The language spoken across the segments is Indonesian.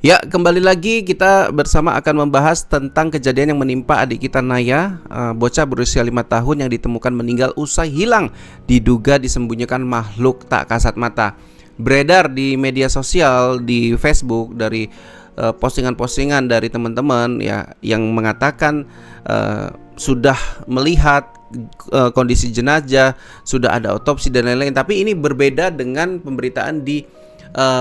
Ya, kembali lagi kita bersama akan membahas tentang kejadian yang menimpa adik kita Naya, bocah berusia 5 tahun yang ditemukan meninggal usai hilang, diduga disembunyikan makhluk tak kasat mata. Beredar di media sosial, di Facebook, dari postingan-postingan dari teman-teman ya yang mengatakan sudah melihat kondisi jenazah, sudah ada otopsi dan lain-lain. Tapi ini berbeda dengan pemberitaan di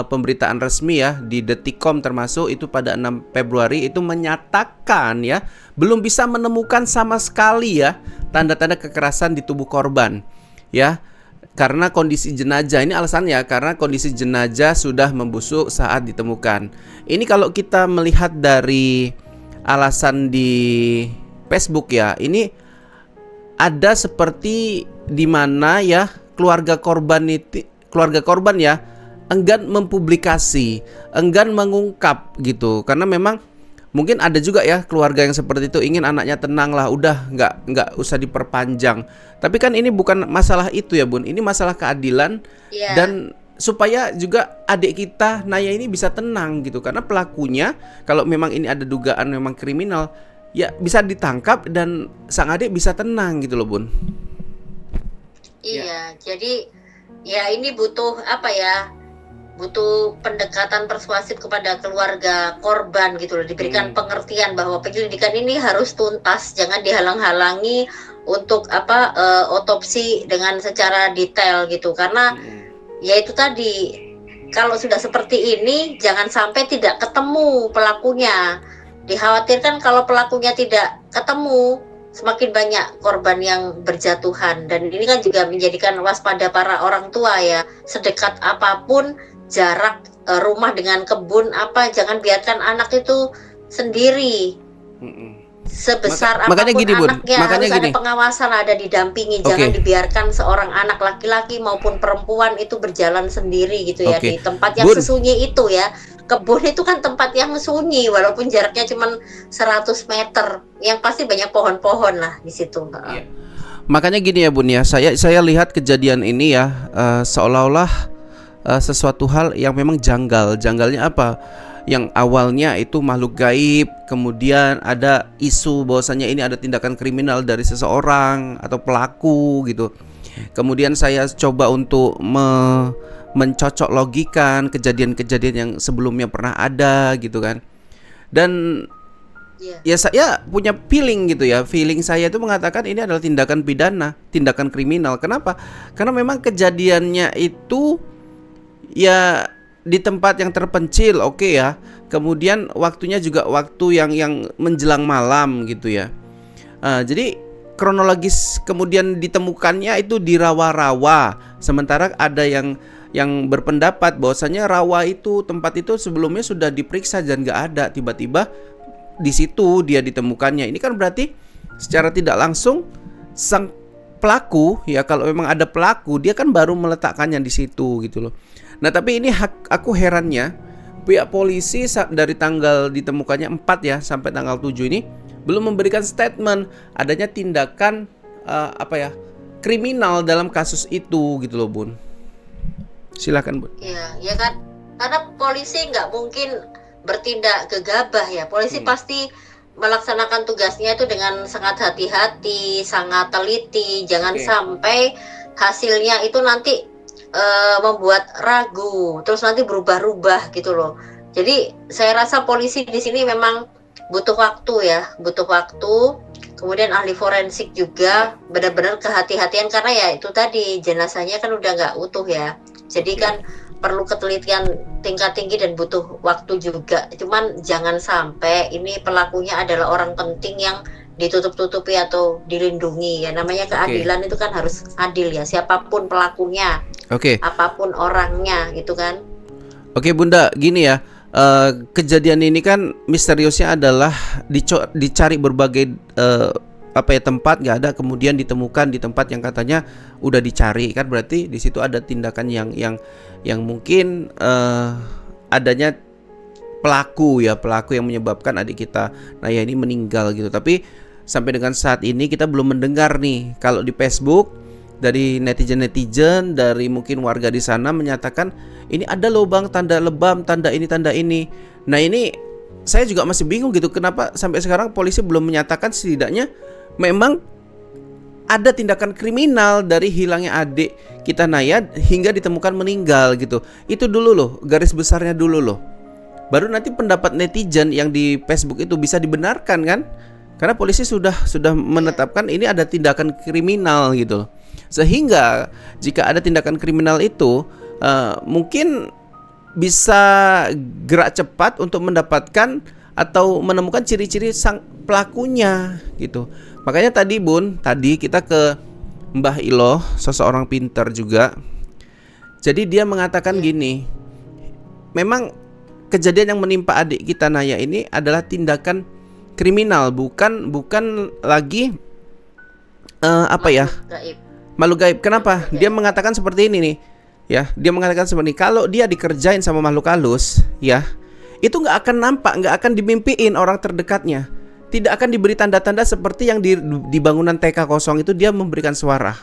pemberitaan resmi ya di Detikcom, termasuk itu pada 6 Februari itu menyatakan ya belum bisa menemukan sama sekali ya tanda-tanda kekerasan di tubuh korban ya, karena kondisi jenazah ini alasannya karena kondisi jenazah sudah membusuk saat ditemukan. Ini kalau kita melihat dari alasan di Facebook ya, ini ada seperti di mana ya keluarga korban ya enggan mempublikasi, enggan mengungkap gitu, karena memang mungkin ada juga ya keluarga yang seperti itu ingin anaknya tenang lah, udah nggak usah diperpanjang. Tapi kan ini bukan masalah itu ya Bun, ini masalah keadilan Iya, dan supaya juga adik kita Naya ini bisa tenang gitu, karena pelakunya kalau memang ini ada dugaan memang kriminal ya bisa ditangkap dan sang adik bisa tenang gitu loh Bun. Ya. iya. Jadi ya ini butuh apa ya? Butuh pendekatan persuasif kepada keluarga korban gitu loh. Diberikan pengertian bahwa penyelidikan ini harus tuntas, jangan dihalang-halangi untuk otopsi dengan secara detail gitu. Karena ya itu tadi, kalau sudah seperti ini jangan sampai tidak ketemu pelakunya. Dikhawatirkan kalau pelakunya tidak ketemu, semakin banyak korban yang berjatuhan. Dan ini kan juga menjadikan waspada para orang tua ya. Sedekat apapun jarak rumah dengan kebun jangan biarkan anak itu sendiri. Sebesar Makanya apapun gini Bun, anaknya makanya harus ada gini. pengawasan, ada didampingi. Jangan Oke. dibiarkan seorang anak laki-laki maupun perempuan itu berjalan sendiri gitu ya Oke. di tempat yang Bun, sesunyi itu ya. Kebun itu kan tempat yang sunyi walaupun jaraknya cuma 100 meter. Yang pasti banyak pohon-pohon lah di situ. iya. Makanya gini ya Bun ya, saya lihat kejadian ini ya seolah-olah sesuatu hal yang memang janggal. Janggalnya apa? Yang awalnya itu makhluk gaib, kemudian ada isu bahwasanya ini ada tindakan kriminal dari seseorang atau pelaku gitu. Kemudian saya coba untuk mencocok logikan kejadian-kejadian yang sebelumnya pernah ada gitu kan. Dan Iya. ya saya punya feeling gitu ya, feeling saya itu mengatakan ini adalah tindakan pidana, tindakan kriminal. Kenapa? Karena memang kejadiannya itu ya di tempat yang terpencil, oke ya. Kemudian waktunya juga waktu yang menjelang malam gitu ya. Jadi kronologis kemudian ditemukannya itu di rawa-rawa. Sementara ada yang berpendapat bahwasanya rawa itu, tempat itu sebelumnya sudah diperiksa dan nggak ada, tiba-tiba di situ dia ditemukannya. Ini kan berarti secara tidak langsung sang pelaku ya, kalau memang ada pelaku dia kan baru meletakkannya di situ gitu loh. Nah tapi ini aku herannya pihak polisi dari tanggal ditemukannya 4 ya sampai tanggal 7 ini belum memberikan statement adanya tindakan kriminal dalam kasus itu gitu loh Bun. Silakan Bun. Iya, ya kan. Karena polisi nggak mungkin bertindak gegabah ya. Polisi pasti melaksanakan tugasnya itu dengan sangat hati-hati, sangat teliti. Jangan Oke. sampai hasilnya itu nanti membuat ragu, terus nanti berubah-ubah gitu loh. Jadi saya rasa polisi di sini memang butuh waktu ya, butuh waktu. Kemudian ahli forensik juga benar-benar kehati-hatian karena ya itu tadi jenazahnya kan udah nggak utuh ya. Jadi Oke. kan perlu ketelitian tingkat tinggi dan butuh waktu juga. Cuman jangan sampai ini pelakunya adalah orang penting yang ditutup-tutupi atau dilindungi ya. Namanya Oke. keadilan itu kan harus adil ya, siapapun pelakunya, Oke. apapun orangnya gitu kan. Oke Bunda, gini ya. Kejadian ini kan misteriusnya adalah dicari berbagai tempat nggak ada, kemudian ditemukan di tempat yang katanya udah dicari, kan berarti di situ ada tindakan yang mungkin adanya pelaku yang menyebabkan adik kita Naya ini meninggal gitu. Tapi sampai dengan saat ini kita belum mendengar nih kalau di Facebook dari netizen-netizen, dari mungkin warga di sana menyatakan ini ada lubang tanda lebam, tanda ini, tanda ini. Nah ini saya juga masih bingung gitu, kenapa sampai sekarang polisi belum menyatakan setidaknya memang ada tindakan kriminal dari hilangnya adik kita Naya hingga ditemukan meninggal gitu. Itu dulu loh, garis besarnya dulu loh. Baru nanti pendapat netizen yang di Facebook itu bisa dibenarkan kan? Karena polisi sudah menetapkan ini ada tindakan kriminal gitu. Sehingga jika ada tindakan kriminal itu mungkin bisa gerak cepat untuk mendapatkan atau menemukan ciri-ciri sang pelakunya gitu. Makanya tadi Bun, tadi kita ke Mbah Ilo, seseorang pintar juga. Jadi dia mengatakan gini, memang kejadian yang menimpa adik kita Naya ini adalah tindakan kriminal, bukan lagi makhluk gaib. Kenapa? Dia mengatakan seperti ini nih. Ya, dia mengatakan seperti ini. Kalau dia dikerjain sama makhluk halus, ya, itu nggak akan nampak, nggak akan dimimpiin orang terdekatnya. Tidak akan diberi tanda-tanda seperti yang di bangunan TK kosong itu dia memberikan suara.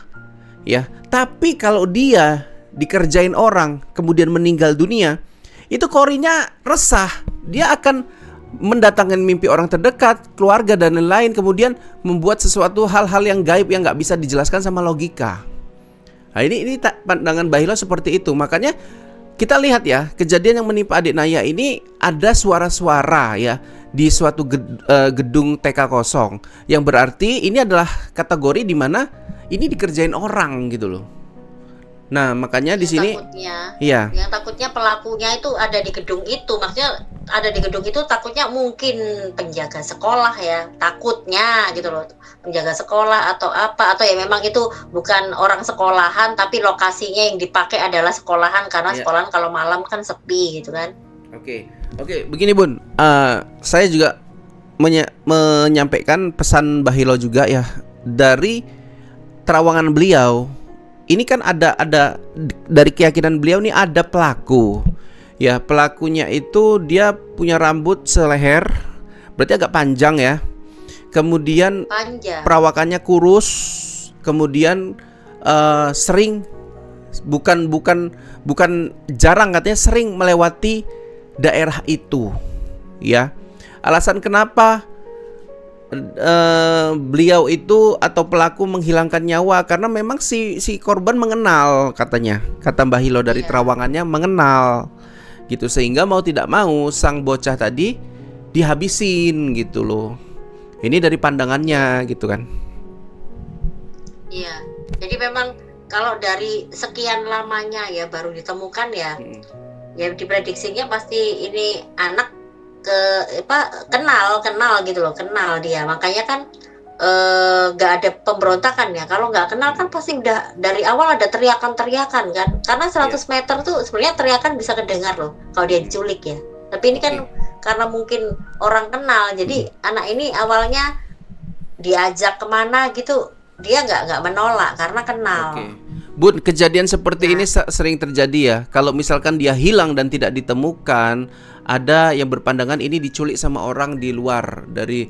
Ya, tapi kalau dia dikerjain orang kemudian meninggal dunia, itu korinya resah. Dia akan mendatangkan mimpi orang terdekat, keluarga dan lain-lain, kemudian membuat sesuatu hal-hal yang gaib yang nggak bisa dijelaskan sama logika. Nah, ini pandangan Mbah Ilo seperti itu. Makanya kita lihat ya, kejadian yang menimpa adik Naya ini ada suara-suara ya di suatu gedung TK kosong, yang berarti ini adalah kategori di mana ini dikerjain orang gitu loh. Nah, makanya di sini yang takutnya pelakunya itu ada di gedung itu. Maksudnya ada di gedung itu takutnya mungkin penjaga sekolah ya, takutnya gitu loh. Penjaga sekolah atau apa, atau ya memang itu bukan orang sekolahan tapi lokasinya yang dipakai adalah sekolahan karena sekolahan kalau malam kan sepi gitu kan. Oke, begini Bun. Saya juga menyampaikan pesan Mbah Ilo juga ya, dari terawangan beliau. Ini kan ada dari keyakinan beliau nih ada pelaku. Ya, pelakunya itu dia punya rambut seleher, berarti agak panjang ya. Kemudian perawakannya kurus, kemudian sering bukan jarang, katanya sering melewati daerah itu. Ya. Alasan kenapa beliau itu atau pelaku menghilangkan nyawa, karena memang si korban mengenal, katanya, kata Mbah Hilo dari terawangannya mengenal gitu, sehingga mau tidak mau sang bocah tadi dihabisin gitu loh. Ini dari pandangannya gitu kan. Iya, jadi memang kalau dari sekian lamanya ya baru ditemukan ya, ya diprediksinya pasti ini anak kenal gitu loh, kenal dia. Makanya kan nggak ada pemberontakan ya. Kalau nggak kenal kan pasti udah dari awal ada teriakan-teriakan kan. Karena 100 meter tuh sebenarnya teriakan bisa kedengar loh kalau dia diculik ya. Tapi ini kan karena mungkin orang kenal, jadi anak ini awalnya diajak kemana gitu dia nggak menolak karena kenal. Bun, kejadian seperti ini sering terjadi ya. Kalau misalkan dia hilang dan tidak ditemukan, ada yang berpandangan ini diculik sama orang di luar, dari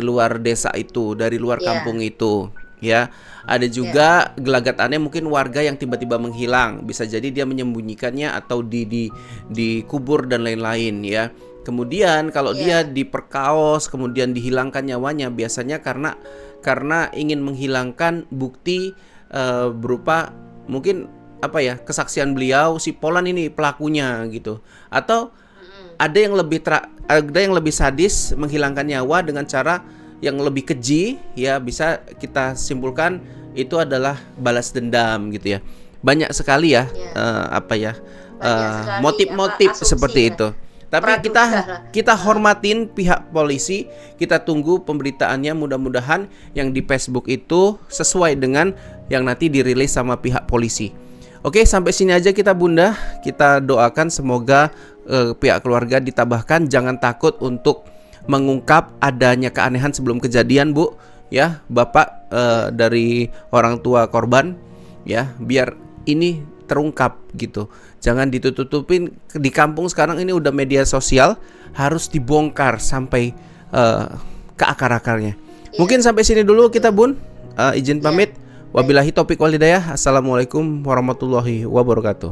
luar desa itu, dari luar kampung itu, ya. Ada juga gelagatannya mungkin warga yang tiba-tiba menghilang, bisa jadi dia menyembunyikannya atau dikubur dan lain-lain ya. Kemudian kalau dia diperkaos kemudian dihilangkan nyawanya, biasanya karena ingin menghilangkan bukti berupa mungkin kesaksian beliau si Polan ini pelakunya gitu, atau ada yang lebih sadis menghilangkan nyawa dengan cara yang lebih keji ya, bisa kita simpulkan itu adalah balas dendam gitu ya. Banyak sekali ya motif-motif seperti itu. Tapi kita hormatin pihak polisi, kita tunggu pemberitaannya, mudah-mudahan yang di Facebook itu sesuai dengan yang nanti dirilis sama pihak polisi. Oke, sampai sini aja kita Bunda. Kita doakan semoga pihak keluarga ditabahkan, jangan takut untuk mengungkap adanya keanehan sebelum kejadian, Bu. Ya, Bapak dari orang tua korban ya, biar ini terungkap gitu. Jangan ditutup-tutupin. Di kampung sekarang ini udah media sosial, harus dibongkar sampai ke akar-akarnya. Mungkin sampai sini dulu kita Bun. Izin pamit. Wabillahi taufiq wal hidayah. Assalamualaikum warahmatullahi wabarakatuh.